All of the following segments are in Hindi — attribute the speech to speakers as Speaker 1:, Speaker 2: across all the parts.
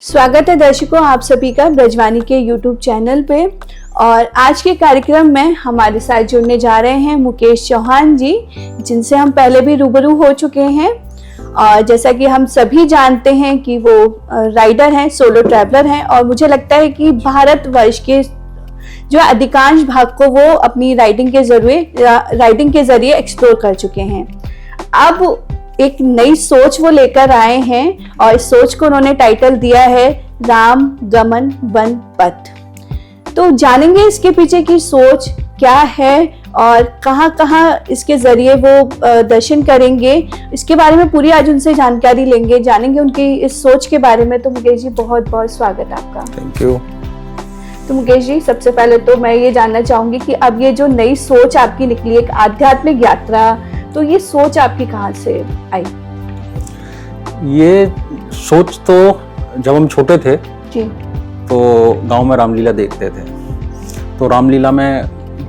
Speaker 1: स्वागत है दर्शकों आप सभी का ब्रजवानी के YouTube चैनल पे। और आज के कार्यक्रम में हमारे साथ जुड़ने जा रहे हैं मुकेश चौहान जी, जिनसे हम पहले भी रूबरू हो चुके हैं। और जैसा कि हम सभी जानते हैं कि वो राइडर हैं, सोलो ट्रैवलर हैं, और मुझे लगता है कि भारतवर्ष के जो अधिकांश भाग को वो अपनी राइडिंग के जरिए एक्सप्लोर कर चुके हैं। अब एक नई सोच वो लेकर आए हैं और इस सोच को उन्होंने टाइटल दिया है राम गमन वन पथ। तो जानेंगे इसके पीछे की सोच क्या है और कहाँ कहाँ इसके जरिए वो दर्शन करेंगे, इसके बारे में पूरी आज उनसे जानकारी लेंगे, जानेंगे उनकी इस सोच के बारे में। तो मुकेश जी बहुत बहुत स्वागत आपका।
Speaker 2: Thank you.
Speaker 1: तो मुकेश जी सबसे पहले तो मैं ये जानना चाहूंगी कि अब ये जो नई सोच आपकी निकली, एक आध्यात्मिक यात्रा, तो ये सोच आपकी कहाँ से आई?
Speaker 2: ये सोच तो जब हम छोटे थे
Speaker 1: जी,
Speaker 2: तो गांव में रामलीला देखते थे। तो रामलीला में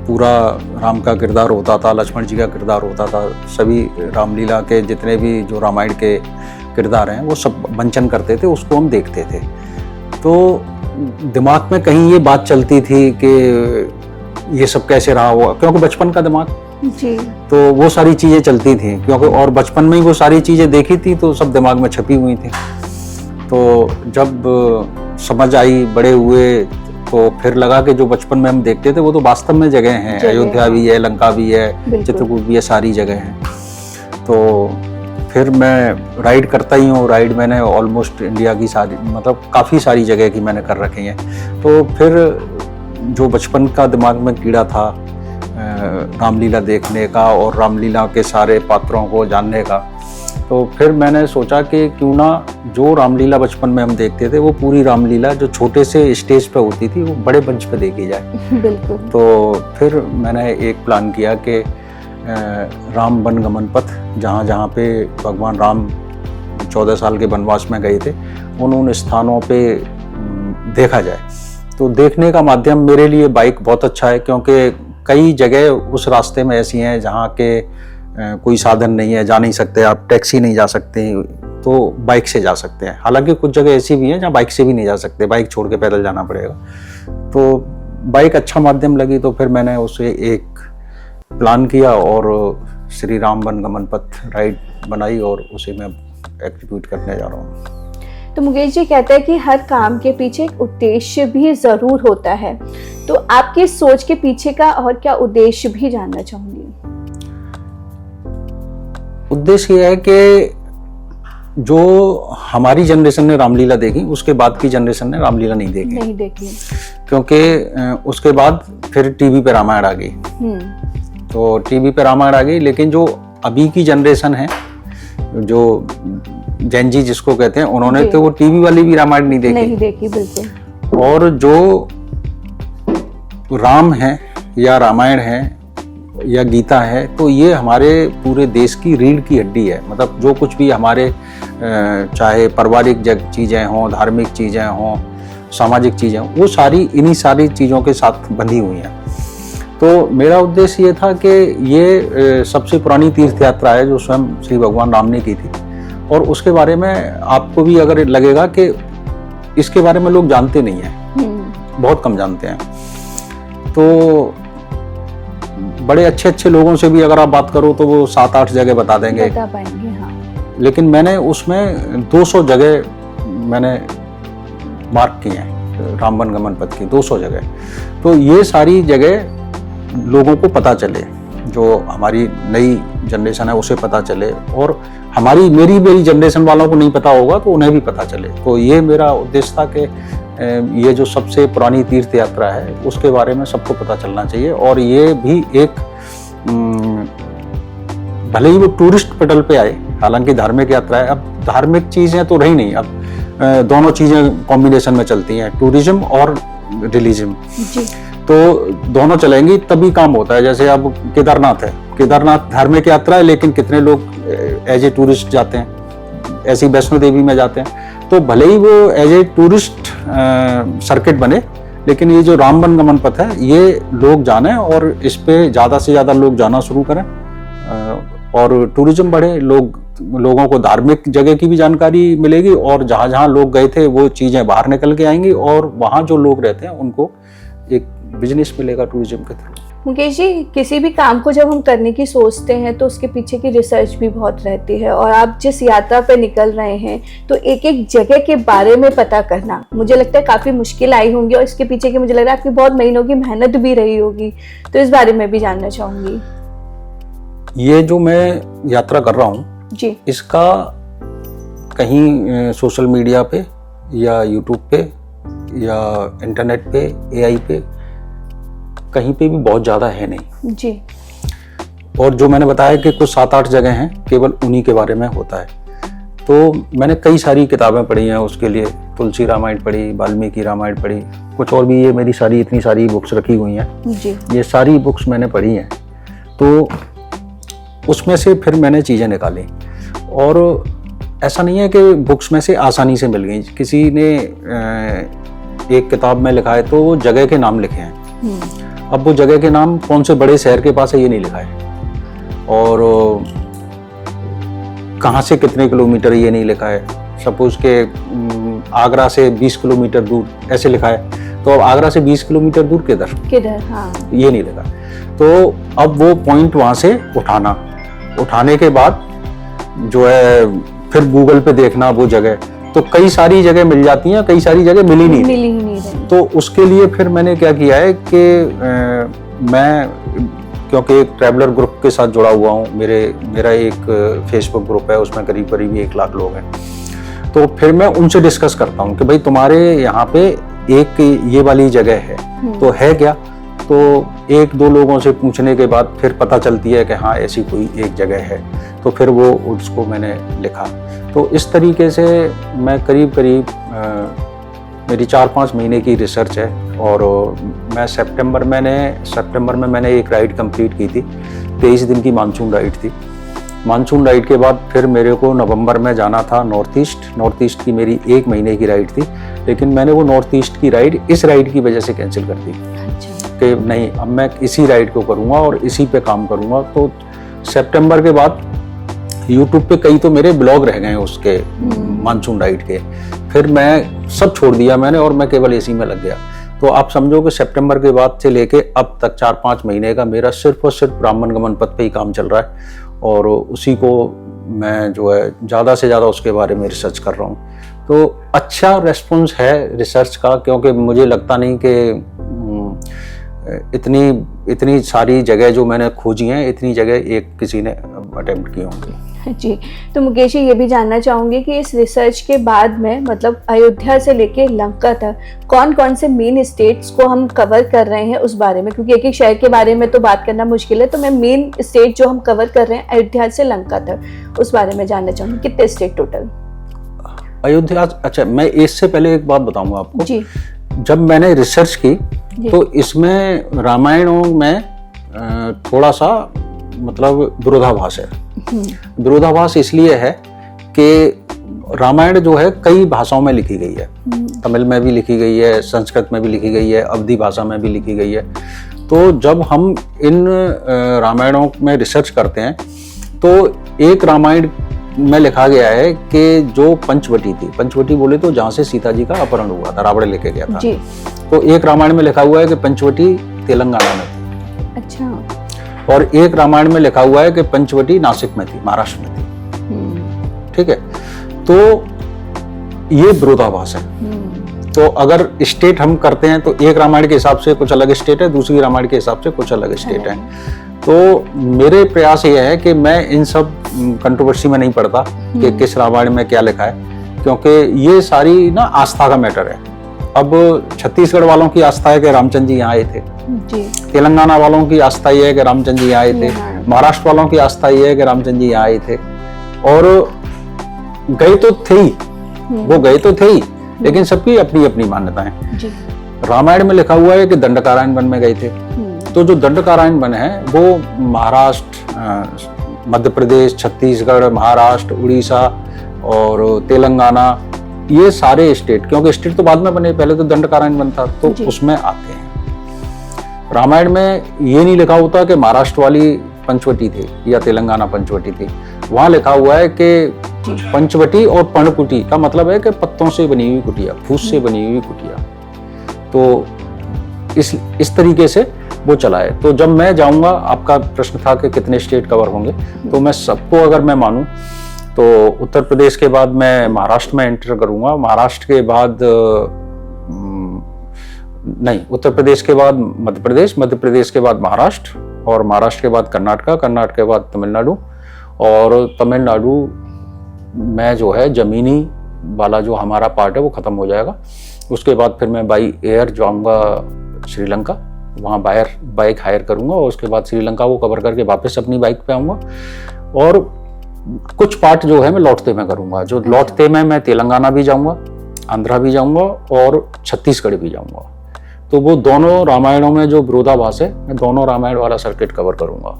Speaker 2: पूरा राम का किरदार होता था, लक्ष्मण जी का किरदार होता था, सभी रामलीला के जितने भी जो रामायण के किरदार हैं वो सब मंचन करते थे, उसको हम देखते थे। तो दिमाग में कहीं ये बात चलती थी कि ये सब कैसे रहा होगा, क्योंकि बचपन का दिमाग
Speaker 1: जी,
Speaker 2: तो वो सारी चीज़ें चलती थी, क्योंकि और बचपन में ही वो सारी चीज़ें देखी थी तो सब दिमाग में छपी हुई थी। तो जब समझ आई, बड़े हुए, तो फिर लगा कि जो बचपन में हम देखते थे वो तो वास्तव में जगह हैं, अयोध्या भी है, लंका भी है, चित्रकूट भी है, सारी जगह हैं। तो फिर मैं राइड करता ही हूँ। राइड मैंने ऑलमोस्ट इंडिया की सारी, मतलब काफ़ी सारी जगह की मैंने कर रखी हैं। तो फिर जो बचपन का दिमाग में कीड़ा था रामलीला देखने का और रामलीला के सारे पात्रों को जानने का, तो फिर मैंने सोचा कि क्यों ना जो रामलीला बचपन में हम देखते थे वो पूरी रामलीला जो छोटे से स्टेज पे होती थी वो बड़े मंच पे देखी जाए।
Speaker 1: बिल्कुल।
Speaker 2: तो फिर मैंने एक प्लान किया कि राम वन गमन पथ, जहाँ जहाँ पे भगवान राम 14 साल के वनवास में गए थे, उन स्थानों पे देखा जाए। तो देखने का माध्यम मेरे लिए बाइक बहुत अच्छा है, क्योंकि कई जगह उस रास्ते में ऐसी हैं जहाँ के कोई साधन नहीं है, जा नहीं सकते आप, टैक्सी नहीं जा सकते, तो बाइक से जा सकते हैं। हालांकि कुछ जगह ऐसी भी हैं जहाँ बाइक से भी नहीं जा सकते, बाइक छोड़ के पैदल जाना पड़ेगा। तो बाइक अच्छा माध्यम लगी, तो फिर मैंने उसे एक प्लान किया और श्री राम वन गमन पथ राइड बनाई और उसे मैं एग्जीक्यूट करने जा रहा हूँ।
Speaker 1: तो मुकेश जी कहते हैं कि हर काम के पीछे एक उद्देश्य भी जरूर होता है, तो आपकी सोच के पीछे का और क्या उद्देश्य भी जानना चाहूंगी। उद्देश्य
Speaker 2: ये है कि जो हमारी जनरेशन ने रामलीला देखी, उसके बाद की जनरेशन ने रामलीला नहीं देखी, क्योंकि उसके बाद फिर टीवी पे रामायण आ गई। तो टीवी पे रामायण आ गई, लेकिन जो अभी की जनरेशन है, जो जैन जी जिसको कहते हैं, उन्होंने तो वो टीवी वाली भी रामायण नहीं देखी।
Speaker 1: बिल्कुल।
Speaker 2: और जो राम है या रामायण है या गीता है, तो ये हमारे पूरे देश की रीढ़ की हड्डी है। मतलब जो कुछ भी हमारे चाहे पारिवारिक चीज़ें हों, धार्मिक चीज़ें हों, सामाजिक चीज़ें हों, वो सारी इन्हीं सारी चीज़ों के साथ बंधी हुई हैं। तो मेरा उद्देश्य ये था कि ये सबसे पुरानी तीर्थ यात्रा है जो स्वयं श्री भगवान राम ने की थी, और उसके बारे में आपको भी अगर लगेगा कि इसके बारे में लोग जानते नहीं हैं, बहुत कम जानते हैं। तो बड़े अच्छे अच्छे लोगों से भी अगर आप बात करो तो वो 7-8 जगह बता देंगे,
Speaker 1: बता पाएंगे, हाँ।
Speaker 2: लेकिन मैंने उसमें 200 जगह मैंने मार्क किए हैं, राम वन गमन पथ की 200 जगह। तो ये सारी जगह लोगों को पता चले, जो हमारी नई जनरेशन है उसे पता चले, और मेरी जनरेशन वालों को नहीं पता होगा तो उन्हें भी पता चले। तो ये मेरा उद्देश्य था कि ये जो सबसे पुरानी तीर्थ यात्रा है उसके बारे में सबको पता चलना चाहिए। और ये भी एक भले ही वो टूरिस्ट पटल पे आए, हालांकि धार्मिक यात्रा है। अब धार्मिक चीज़ें तो रही नहीं, अब दोनों चीज़ें कॉम्बिनेशन में चलती हैं, टूरिज्म और रिलीजन। तो दोनों चलेंगी तभी काम होता है। जैसे अब केदारनाथ है, केदारनाथ धार्मिक यात्रा है, लेकिन कितने लोग एज ए टूरिस्ट जाते हैं, ऐसी वैष्णो देवी में जाते हैं। तो भले ही वो एज ए टूरिस्ट सर्किट बने, लेकिन ये जो राम वन गमन पथ है ये लोग जाने और इस पे ज़्यादा से ज़्यादा लोग जाना शुरू करें और टूरिज्म बढ़े, लोग लोगों को धार्मिक जगह की भी जानकारी मिलेगी और जहाँ जहाँ लोग गए थे वो चीज़ें बाहर निकल के आएंगी और वहाँ जो लोग रहते हैं उनको एक बिजनेस मिलेगा टूरिज्म के थ्रू।
Speaker 1: मुकेश जी, किसी भी काम को जब हम करने की सोचते हैं तो उसके पीछे की रिसर्च भी बहुत रहती है और आप जिस यात्रा पे निकल रहे हैं तो एक एक जगह के बारे में पता करना मुझे लगता है काफ़ी मुश्किल आई होंगी और इसके पीछे की मुझे लग रहा है आपकी बहुत महीनों की मेहनत भी रही होगी, तो इस बारे में भी जानना चाहूँगी।
Speaker 2: ये जो मैं यात्रा कर रहा हूँ
Speaker 1: जी,
Speaker 2: इसका कहीं सोशल मीडिया पे या यूट्यूब पे या इंटरनेट पे AI पे कहीं पे भी बहुत ज़्यादा है नहीं
Speaker 1: जी।
Speaker 2: और जो मैंने बताया कि कुछ 7-8 जगह हैं केवल उन्हीं के बारे में होता है। तो मैंने कई सारी किताबें पढ़ी हैं उसके लिए, तुलसी रामायण पढ़ी, वाल्मीकि रामायण पढ़ी, कुछ और भी, ये मेरी सारी इतनी सारी बुक्स रखी हुई हैं
Speaker 1: जी।
Speaker 2: ये सारी बुक्स मैंने पढ़ी हैं। तो उसमें से फिर मैंने चीज़ें निकाली और ऐसा नहीं है कि बुक्स में से आसानी से मिल गई। किसी ने एक किताब में लिखा है तो वो जगह के नाम लिखे हैं, अब वो जगह के नाम कौन से बड़े शहर के पास है ये नहीं लिखा है और कहाँ से कितने किलोमीटर ये नहीं लिखा है। सपोज के आगरा से 20 किलोमीटर दूर ऐसे लिखा है, तो अब आगरा से 20 किलोमीटर दूर किधर,
Speaker 1: हाँ,
Speaker 2: ये नहीं लिखा। तो अब वो पॉइंट वहाँ से उठाने के बाद जो है फिर गूगल पे देखना वो जगह, तो कई सारी जगह मिल जाती हैं, कई सारी जगह मिल ही नहीं रही। तो उसके लिए फिर मैंने क्या किया है कि मैं क्योंकि एक ट्रैवलर ग्रुप के साथ जुड़ा हुआ हूँ, मेरा एक फेसबुक ग्रुप है, उसमें करीब 1 लाख लोग हैं। तो फिर मैं उनसे डिस्कस करता हूँ कि भाई तुम्हारे यहाँ पे एक ये वाली जगह है तो है क्या, तो 1-2 लोगों से पूछने के बाद फिर पता चलती है कि हाँ ऐसी कोई एक जगह है, तो फिर वो उसको मैंने लिखा। तो इस तरीके से मैं करीब मेरी 4-5 महीने की रिसर्च है और मैं सितंबर में मैंने एक राइड कंप्लीट की थी, 23 दिन की मानसून राइड थी। मानसून राइड के बाद फिर मेरे को नवंबर में जाना था नॉर्थ ईस्ट की मेरी 1 महीने की राइड थी, लेकिन मैंने वो नॉर्थ ईस्ट की राइड इस राइड की वजह से कैंसिल कर दी कि नहीं अब मैं इसी राइड को करूँगा और इसी पे काम करूँगा। तो सितंबर के बाद यूट्यूब पे कई तो मेरे ब्लॉग रह गए उसके मानसून राइड के, फिर मैं सब छोड़ दिया मैंने और मैं केवल इसी में लग गया। तो आप समझो कि सितंबर के बाद से लेके अब तक 4-5 महीने का मेरा सिर्फ और सिर्फ ब्राह्मण गमन पथ पे ही काम चल रहा है और उसी को मैं जो है ज़्यादा से ज़्यादा उसके बारे में रिसर्च कर रहा हूँ। तो अच्छा रेस्पॉन्स है रिसर्च का, क्योंकि मुझे लगता नहीं कि इतनी सारी जगह जो मैंने खोजी हैं, इतनी जगह एक किसी ने अटेम्प्ट की होंगी।
Speaker 1: जी, तो मुकेश जी ये भी जानना चाहूँगी कि इस रिसर्च के बाद में मतलब अयोध्या से लेके लंका तक कौन कौन से मेन स्टेट्स को हम कवर कर रहे हैं उस बारे में, क्योंकि एक एक शहर के बारे में तो बात करना मुश्किल है, तो मैं मेन स्टेट जो हम कवर कर रहे हैं अयोध्या से लंका तक उस बारे में जानना चाहूँगी, कितने स्टेट टोटल?
Speaker 2: अयोध्या, अच्छा मैं इससे पहले एक बात बताऊंगा आपको जी। जब मैंने रिसर्च की तो इसमें रामायणों में थोड़ा सा मतलब विरोधाभास है। विरोधाभास इसलिए है कि रामायण जो है कई भाषाओं में लिखी गई है, तमिल में भी लिखी गई है, संस्कृत में भी लिखी गई है, अवधी भाषा में भी लिखी गई है। तो जब हम इन रामायणों में रिसर्च करते हैं तो एक रामायण में लिखा गया है कि जो पंचवटी थी, पंचवटी बोले तो जहाँ से सीता जी का अपहरण हुआ था, रावण लेके गया था जी। तो एक रामायण में लिखा हुआ है कि पंचवटी तेलंगाना में थी। अच्छा। और एक रामायण में लिखा हुआ है कि पंचवटी नासिक में थी, महाराष्ट्र में थी। ठीक है, तो ये विरोधाभास है। तो अगर स्टेट हम करते हैं तो एक रामायण के हिसाब से कुछ अलग स्टेट है, दूसरी रामायण के हिसाब से कुछ अलग स्टेट है। तो मेरे प्रयास ये है कि मैं इन सब कंट्रोवर्सी में नहीं पड़ता कि किस रामायण में क्या लिखा है, क्योंकि ये सारी ना आस्था का मैटर है। अब छत्तीसगढ़ वालों की आस्था है कि रामचंद्र जी यहाँ आए थे जी। तेलंगाना वालों की आस्था ये है कि रामचंद्र जी यहाँ आए थे, महाराष्ट्र वालों की आस्था ये है कि रामचंद्र जी यहाँ आए थे। और गए तो थे ही, वो गए तो थे ही, लेकिन सबकी अपनी अपनी मान्यताएं। रामायण में लिखा हुआ है कि दंडकारण्य वन में गए थे, तो जो दंडकारण्य वन है वो महाराष्ट्र, मध्य प्रदेश, छत्तीसगढ़, महाराष्ट्र, उड़ीसा और तेलंगाना, ये सारे स्टेट, क्योंकि स्टेट तो बाद में बने, पहले तो दंडकारण्य वन था, तो उसमें आते हैं। रामायण में ये नहीं लिखा होता कि महाराष्ट्र वाली पंचवटी थी या तेलंगाना पंचवटी थी। वहाँ लिखा हुआ है कि पंचवटी और पर्णकुटी का मतलब है कि पत्तों से बनी हुई कुटिया, फूस से बनी हुई कुटिया। तो इस तरीके से वो चला है। तो जब मैं जाऊंगा, आपका प्रश्न था कि कितने स्टेट कवर होंगे, तो मैं सबको अगर मैं मानूं तो उत्तर प्रदेश के बाद मैं महाराष्ट्र में एंटर करूंगा, महाराष्ट्र के बाद नहीं, उत्तर प्रदेश के बाद मध्य प्रदेश, मध्य प्रदेश के बाद महाराष्ट्र, और महाराष्ट्र के बाद कर्नाटका, कर्नाटक के बाद तमिलनाडु, और तमिलनाडु में जो है जमीनी वाला जो हमारा पार्ट है वो खत्म हो जाएगा। उसके बाद फिर मैं बाई एयर जाऊंगा श्रीलंका, वहाँ बाइक हायर करूंगा, और उसके बाद श्रीलंका को कवर करके वापस अपनी बाइक पे आऊंगा। और कुछ पार्ट जो है मैं लौटते में करूंगा। जो लौटते में मैं तेलंगाना भी जाऊंगा, आंध्रा भी जाऊंगा और छत्तीसगढ़ भी जाऊंगा। तो वो दोनों रामायणों में जो विरोधाभास है, मैं दोनों रामायण वाला सर्किट कवर करूंगा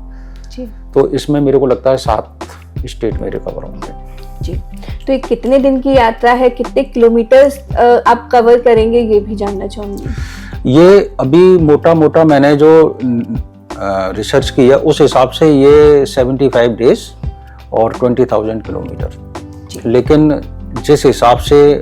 Speaker 2: जी। तो इसमें मेरे को लगता है 7 स्टेट मेरे कवर होंगे
Speaker 1: जी। तो ये कितने दिन की यात्रा है, कितने किलोमीटर आप कवर करेंगे, ये भी जानना चाहूंगी।
Speaker 2: ये अभी मोटा मोटा मैंने जो रिसर्च की है उस हिसाब से ये 75 डेज और 20,000 किलोमीटर। लेकिन जिस हिसाब से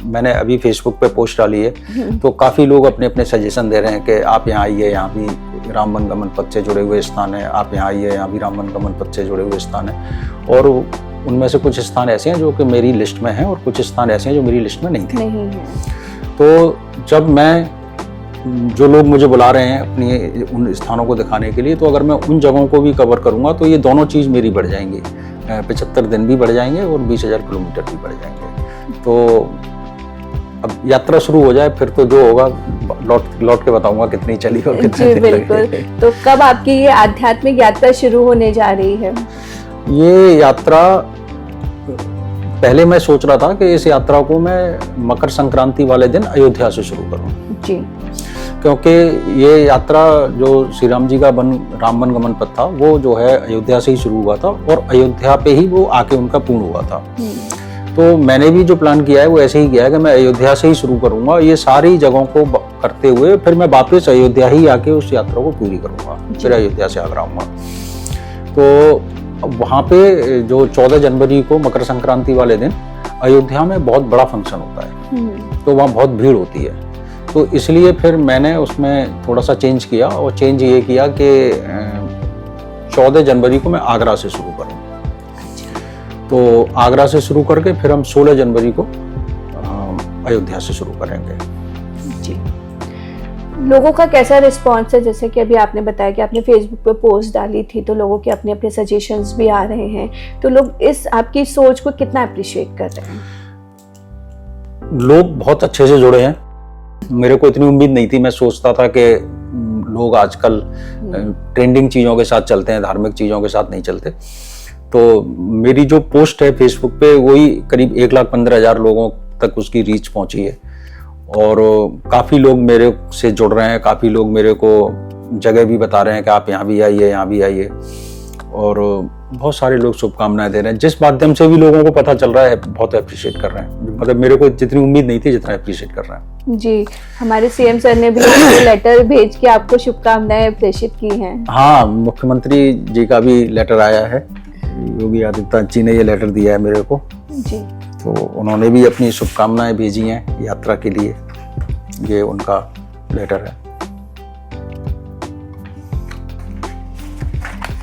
Speaker 2: मैंने अभी फेसबुक पे पोस्ट डाली है, तो काफ़ी लोग अपने अपने सजेशन दे रहे हैं कि आप यहाँ आइए, यहाँ भी राम वन गमन पथ से जुड़े हुए स्थान है, आप यहाँ आइए, यहाँ भी राम वन गमन पथ से जुड़े हुए स्थान है। और उनमें से कुछ स्थान ऐसे हैं जो कि मेरी लिस्ट में हैं, और कुछ स्थान ऐसे हैं जो मेरी लिस्ट में नहीं थे। तो जब मैं, जो लोग मुझे बुला रहे हैं अपनी उन स्थानों को दिखाने के लिए, तो अगर मैं उन जगहों को भी कवर करूंगा तो ये दोनों चीज़ मेरी बढ़ जाएंगी, 75 दिन भी बढ़ जाएंगे और 20,000 किलोमीटर भी बढ़ जाएंगे। तो अब यात्रा शुरू हो जाए फिर तो जो होगा लौट के बताऊंगा कितनी चली और कितने दिन
Speaker 1: बिल्कुल। तो कब आपकी ये आध्यात्मिक यात्रा शुरू होने जा रही है?
Speaker 2: ये यात्रा, पहले मैं सोच रहा था कि इस यात्रा को मैं मकर संक्रांति वाले दिन अयोध्या से शुरू करूं
Speaker 1: जी,
Speaker 2: क्योंकि ये यात्रा जो श्री राम जी का राम वन गमन पथ था वो जो है अयोध्या से ही शुरू हुआ था, और अयोध्या पे ही वो आके उनका पूर्ण हुआ था। तो मैंने भी जो प्लान किया है वो ऐसे ही किया है कि मैं अयोध्या से ही शुरू करूंगा, ये सारी जगहों को करते हुए फिर मैं वापस अयोध्या ही आके उस यात्रा को पूरी करूंगा, फिर अयोध्या से आगरा आऊंगा। तो वहाँ पे जो 14 जनवरी को मकर संक्रांति वाले दिन अयोध्या में बहुत बड़ा फंक्शन होता है, तो वहाँ बहुत भीड़ होती है। तो इसलिए फिर मैंने उसमें थोड़ा सा चेंज किया, और चेंज ये किया कि 14 जनवरी को मैं आगरा से शुरू करूँ। तो आगरा से शुरू करके फिर हम 16 जनवरी को अयोध्या से शुरू करेंगे
Speaker 1: जी। लोगों का कैसा रिस्पांस है? जैसे कि अभी आपने बताया कि आपने फेसबुक पे पोस्ट डाली थी, तो लोगों के अपने अपने सजेशंस भी आ रहे हैं, तो लोग इस आपकी सोच को कितना अप्रिशिएट कर रहे हैं?
Speaker 2: लोग बहुत अच्छे से जुड़े हैं। मेरे को इतनी उम्मीद नहीं थी, मैं सोचता था कि लोग आजकल ट्रेंडिंग चीज़ों के साथ चलते हैं, धार्मिक चीज़ों के साथ नहीं चलते। तो मेरी जो पोस्ट है फेसबुक पे वही करीब 1,15,000 लोगों तक उसकी रीच पहुंची है, और काफ़ी लोग मेरे से जुड़ रहे हैं, काफ़ी लोग मेरे को जगह भी बता रहे हैं कि आप यहाँ भी आइए, यहाँ भी आइए, और बहुत सारे लोग शुभकामनाएं दे रहे हैं। जिस माध्यम से भी लोगों को पता चल रहा है बहुत अप्रिशिएट कर रहे हैं, मतलब मेरे को जितनी उम्मीद नहीं थी जितना अप्रिशिएट कर रहे हैं
Speaker 1: जी। हमारे सीएम सर ने भी लेटर भेज के आपको शुभकामनाएं प्रेषित की हैं।
Speaker 2: हाँ, मुख्यमंत्री जी का भी लेटर आया है, योगी आदित्यनाथ जी ने ये लेटर दिया है मेरे को
Speaker 1: जी।
Speaker 2: तो उन्होंने भी अपनी शुभकामनाएं भेजी हैं यात्रा के लिए, ये उनका लेटर है।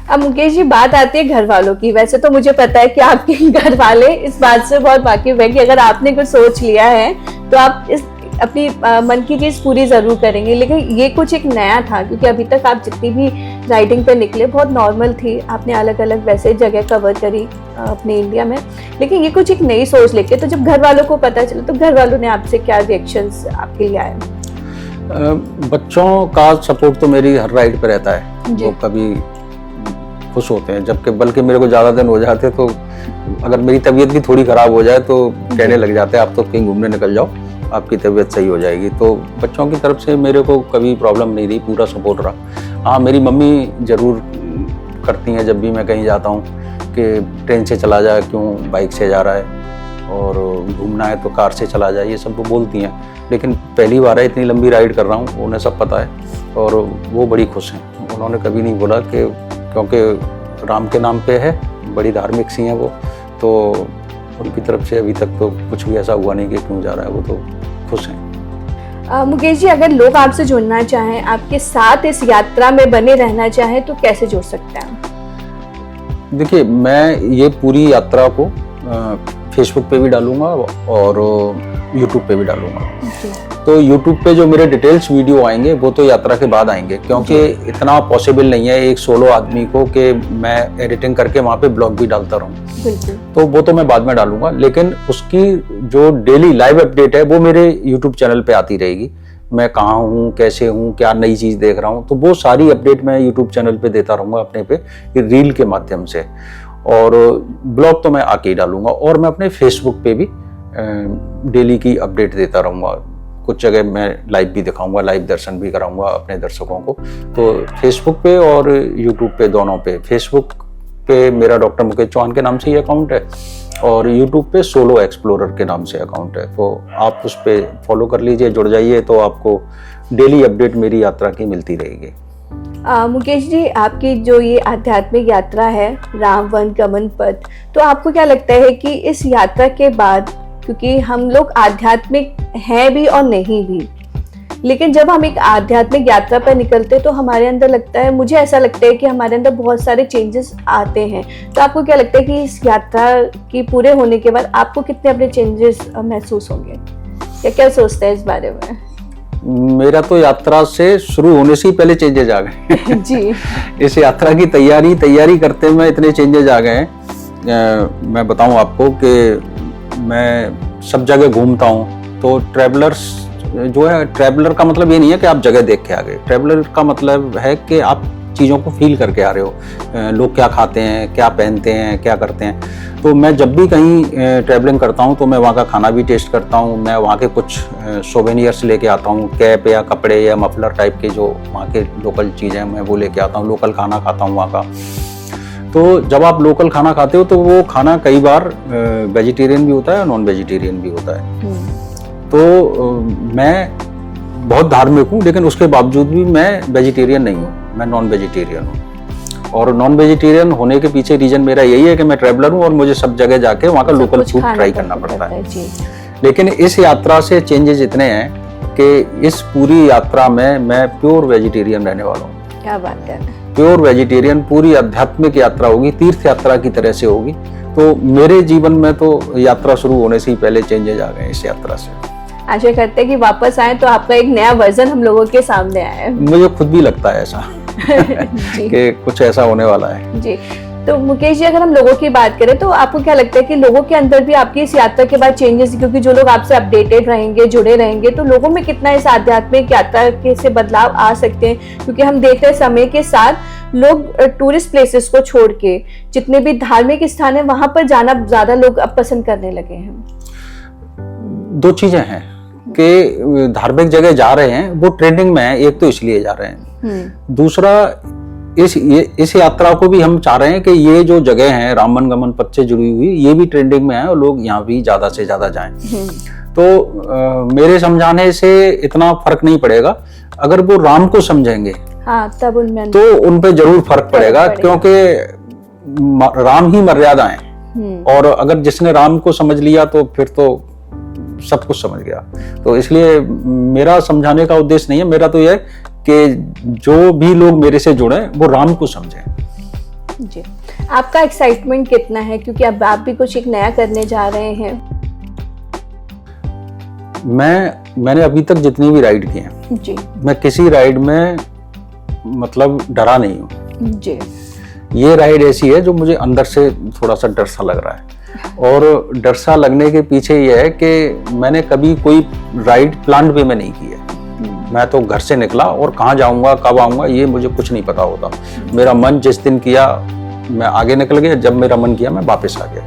Speaker 1: अब मुकेश जी, बात आती है घर वालों की। वैसे तो मुझे पता है कि आपके घर वाले इस बात से बहुत वाकिफ है कि अगर आपने कुछ सोच लिया है तो आप इस अपनी मन की चीज पूरी जरूर करेंगे, लेकिन ये कुछ एक नया था, क्योंकि अभी तक आप जितनी भी राइडिंग पे निकले बहुत नॉर्मल थी, आपने अलग अलग वैसे जगह कवर करी अपने इंडिया में, लेकिन ये कुछ एक नई सोच लेके, तो जब घर वालों को पता चला तो घर वालों ने आपसे क्या रिएक्शंस आपके लिए आए?
Speaker 2: बच्चों का सपोर्ट तो मेरी हर राइड पे रहता है, वो कभी खुश होते हैं, जबकि बल्कि मेरे को ज़्यादा दिन हो जाते तो अगर मेरी तबीयत भी थोड़ी ख़राब हो जाए तो कहने लग जाते हैं आप तो कहीं घूमने निकल जाओ, आपकी तबीयत सही हो जाएगी। तो बच्चों की तरफ से मेरे को कभी प्रॉब्लम नहीं रही, पूरा सपोर्ट रहा। हाँ, मेरी मम्मी ज़रूर करती हैं जब भी मैं कहीं जाता हूँ कि ट्रेन से चला जाए, क्यों बाइक से जा रहा है, और घूमना है तो कार से चला जाए, ये सब वो बोलती हैं। लेकिन पहली बार है इतनी लंबी राइड कर रहा हूँ, उन्हें सब पता है और वो बड़ी खुश हैं। उन्होंने कभी नहीं बोला कि क्योंकि राम के नाम पे है, बड़ी धार्मिक सी हैं वो, तो उनकी तरफ से अभी तक तो कुछ भी ऐसा हुआ नहीं कि क्यों जा रहा है, वो तो खुश हैं।
Speaker 1: मुकेश जी, अगर लोग आपसे जुड़ना चाहें, आपके साथ इस यात्रा में बने रहना चाहें तो कैसे जुड़ सकते हैं?
Speaker 2: देखिए, मैं ये पूरी यात्रा को फेसबुक पे भी डालूंगा और यूट्यूब पे भी डालूंगा। तो यूट्यूब पे जो मेरे डिटेल्स वीडियो आएंगे वो तो यात्रा के बाद आएंगे, क्योंकि इतना पॉसिबल नहीं है एक सोलो आदमी को कि मैं एडिटिंग करके वहाँ पे ब्लॉग भी डालता रहूँ। तो वो तो मैं बाद में डालूंगा, लेकिन उसकी जो डेली लाइव अपडेट है वो मेरे यूट्यूब चैनल पे आती रहेगी। मैं कहाँ हूँ, कैसे हूँ, क्या नई चीज़ देख रहा हूँ, तो वो सारी अपडेट मैं यूट्यूब चैनल पे देता रहूँगा अपने पे रील के माध्यम से, और ब्लॉग तो मैं आके ही डालूंगा। और मैं अपने फेसबुक पे भी डेली की अपडेट देता रहूँगा। कुछ जगह मैं लाइव भी दिखाऊंगा, लाइव दर्शन भी कराऊंगा अपने दर्शकों को। तो फेसबुक पे और यूट्यूब पे, दोनों पे, फेसबुक पे मेरा डॉक्टर मुकेश चौहान के नाम से ही अकाउंट है और यूट्यूब पे सोलो एक्सप्लोरर के नाम से अकाउंट है। तो आप उस पर फॉलो कर लीजिए, जुड़ जाइए, तो आपको डेली अपडेट मेरी यात्रा की मिलती रहेगी।
Speaker 1: मुकेश जी, आपकी जो ये आध्यात्मिक यात्रा है, राम वन गमन पथ, तो आपको क्या लगता है कि इस यात्रा के बाद, क्योंकि हम लोग आध्यात्मिक हैं भी और नहीं भी, लेकिन जब हम एक आध्यात्मिक यात्रा पर निकलते तो हमारे अंदर लगता है, मुझे ऐसा लगता है कि हमारे अंदर बहुत सारे चेंजेस आते हैं। तो आपको क्या लगता है कि इस यात्रा की पूरे होने के बाद आपको कितने अपने चेंजेस महसूस होंगे, या क्या सोचते हैं इस बारे में?
Speaker 2: मेरा तो यात्रा से शुरू होने से ही पहले चेंजेस आ गए
Speaker 1: जी।
Speaker 2: इस यात्रा की तैयारी करते में इतने चेंजेस आ गए हैं। मैं बताऊं आपको कि मैं सब जगह घूमता हूं, तो ट्रैवलर्स जो है, ट्रैवलर का मतलब ये नहीं है कि आप जगह देख के आ गए। ट्रैवलर का मतलब है कि आप चीज़ों को फील करके आ रहे हो। लोग क्या खाते हैं, क्या पहनते हैं, क्या करते हैं। तो मैं जब भी कहीं ट्रैवलिंग करता हूं तो मैं वहाँ का खाना भी टेस्ट करता हूं। मैं वहाँ के कुछ सोवेनियर्स लेके आता हूं, कैप या कपड़े या मफलर टाइप के जो वहाँ के लोकल चीज़ें हैं, मैं वो लेके आता हूँ। लोकल खाना खाता हूँ वहाँ का। तो जब आप लोकल खाना खाते हो तो वो खाना कई बार वेजिटेरियन भी होता है और नॉन वेजिटेरियन भी होता है। तो मैं बहुत धार्मिक हूँ, लेकिन उसके बावजूद भी मैं वेजिटेरियन नहीं हूँ, मैं नॉन वेजिटेरियन हूँ। और नॉन वेजिटेरियन होने के पीछे रीजन मेरा यही है कि मैं ट्रैवलर हूँ और मुझे सब जगह जाके वहाँ का लोकल फूड ट्राई करना पड़ता है। लेकिन इस यात्रा से चेंजेस इतने हैं कि इस पूरी यात्रा में मैं प्योर वेजिटेरियन रहने वाला हूँ।
Speaker 1: क्या बात है।
Speaker 2: प्योर वेजिटेरियन पूरी आध्यात्मिक यात्रा होगी, तीर्थ यात्रा की तरह से होगी। तो मेरे जीवन में तो यात्रा शुरू होने से ही पहले चेंजेस आ गए इस यात्रा से।
Speaker 1: आशा करते हैं कि वापस आए तो आपका एक नया वर्जन हम लोगों के सामने आए।
Speaker 2: मुझे खुद भी लगता है ऐसा कि कुछ ऐसा होने वाला है
Speaker 1: जी। तो मुकेश जी, अगर हम लोगों की बात करें तो आपको क्या लगता है कि लोगों के अंदर भी आपकी इस यात्रा के बाद चेंजेस, क्योंकि जो लोग आपसे अपडेटेड रहेंगे, जुड़े रहेंगे, तो लोगों में कितना इस आध्यात्मिक यात्रा के से बदलाव आ सकते हैं? क्योंकि हम देख रहे हैं समय के साथ लोग टूरिस्ट प्लेसेस को छोड़ के जितने भी धार्मिक स्थान है वहां पर जाना ज्यादा लोग अब पसंद करने लगे हैं।
Speaker 2: दो चीजें हैं कि धार्मिक जगह जा रहे हैं, वो ट्रेंडिंग में है, एक तो इसलिए जा रहे हैं। दूसरा, इस यात्रा को भी हम चाह रहे हैं कि ये जो जगह है राम वन गमन पथ से जुड़ी हुई, ये भी ट्रेंडिंग में है और लोग यहाँ भी ज्यादा से ज्यादा जाएं। तो मेरे समझाने से इतना फर्क नहीं पड़ेगा। अगर वो राम को समझेंगे, हाँ, तब उनमें तो उन पे जरूर फर्क पड़ेगा, क्योंकि राम ही मर्यादा है। और अगर जिसने राम को समझ लिया तो फिर तो सब कुछ समझ गया। तो इसलिए मेरा समझाने का उद्देश्य नहीं है, मेरा तो यह है कि जो भी लोग मेरे से जुड़े वो राम को समझें।
Speaker 1: जी। आपका एक्साइटमेंट कितना है, क्योंकि अब आप भी कुछ एक नया करने जा रहे हैं?
Speaker 2: मैंने अभी तक जितनी भी राइड की हैं जी, मैं किसी राइड में मतलब डरा नहीं हूँ जी। ये राइड ऐसी है जो मुझे अंदर से थोड़ा सा डर सा लग रहा है, और डर सा लगने के पीछे ये है कि मैंने कभी कोई राइड प्लान वे में नहीं की है। मैं तो घर से निकला और कहाँ जाऊंगा, कब आऊंगा, ये मुझे कुछ नहीं पता होता। मेरा मन जिस दिन किया मैं आगे निकल गया, जब मेरा मन किया मैं वापस आ गया।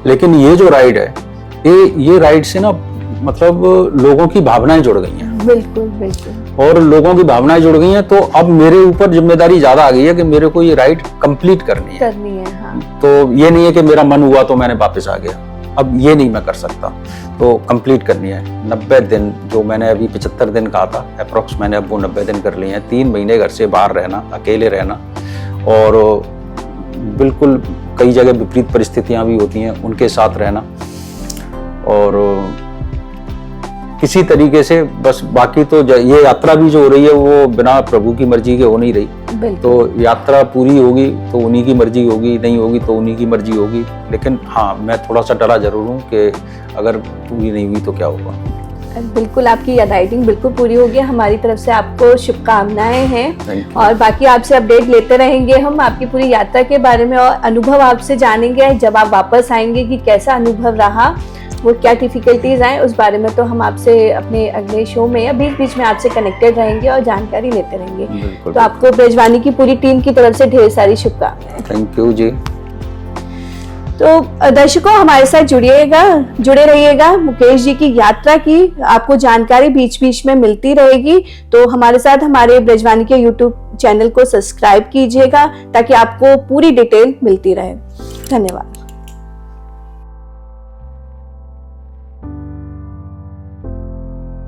Speaker 2: लेकिन ये जो राइड है, ये राइड से ना मतलब लोगों की भावनाएं जुड़ गई हैं। बिल्कुल बिल्कुल। और लोगों की भावनाएं जुड़ गई हैं, तो अब मेरे ऊपर जिम्मेदारी ज्यादा आ गई है कि मेरे को ये राइड कंप्लीट करनी है। हाँ। तो ये नहीं है कि मेरा मन हुआ तो मैंने वापस आ गया, अब ये नहीं मैं कर सकता, तो कंप्लीट करनी है। 90 दिन जो मैंने अभी 75 दिन कहा था अप्रोक्स, मैंने अब वो 90 दिन कर लिए हैं। 3 महीने घर से बाहर रहना, अकेले रहना, और बिल्कुल कई जगह विपरीत परिस्थितियां भी होती हैं, उनके साथ रहना और किसी तरीके से बस, बाकी तो ये यात्रा भी जो हो रही है वो बिना प्रभु की मर्जी के हो नहीं रही। तो यात्रा पूरी होगी तो उन्हीं की मर्जी होगी, नहीं होगी तो उन्हीं की मर्जी होगी। लेकिन हाँ, मैं थोड़ा सा डरा जरूर हूँ कि अगर पूरी नहीं हुई तो क्या होगा।
Speaker 1: बिल्कुल, आपकी राइटिंग बिल्कुल पूरी होगी। हमारी तरफ से आपको शुभकामनाएं हैं और बाकी आपसे अपडेट लेते रहेंगे हम आपकी पूरी यात्रा के बारे में, और अनुभव आपसे जानेंगे जब आप वापस आएंगे कि कैसा अनुभव रहा, वो क्या डिफिकल्टीज आए, उस बारे में तो हम आपसे अपने अगले शो में या बीच बीच में आपसे कनेक्टेड रहेंगे और जानकारी लेते रहेंगे। तो आपको ब्रजवाणी की पूरी टीम की तरफ से ढेर सारी शुभकामनाएं।
Speaker 2: थैंक यू जी।
Speaker 1: तो दर्शकों, हमारे साथ जुड़े रहिएगा। मुकेश जी की यात्रा की आपको जानकारी बीच बीच में मिलती रहेगी, तो हमारे साथ हमारे ब्रजवाणी के YouTube चैनल को सब्सक्राइब कीजिएगा ताकि आपको पूरी डिटेल मिलती रहे। धन्यवाद।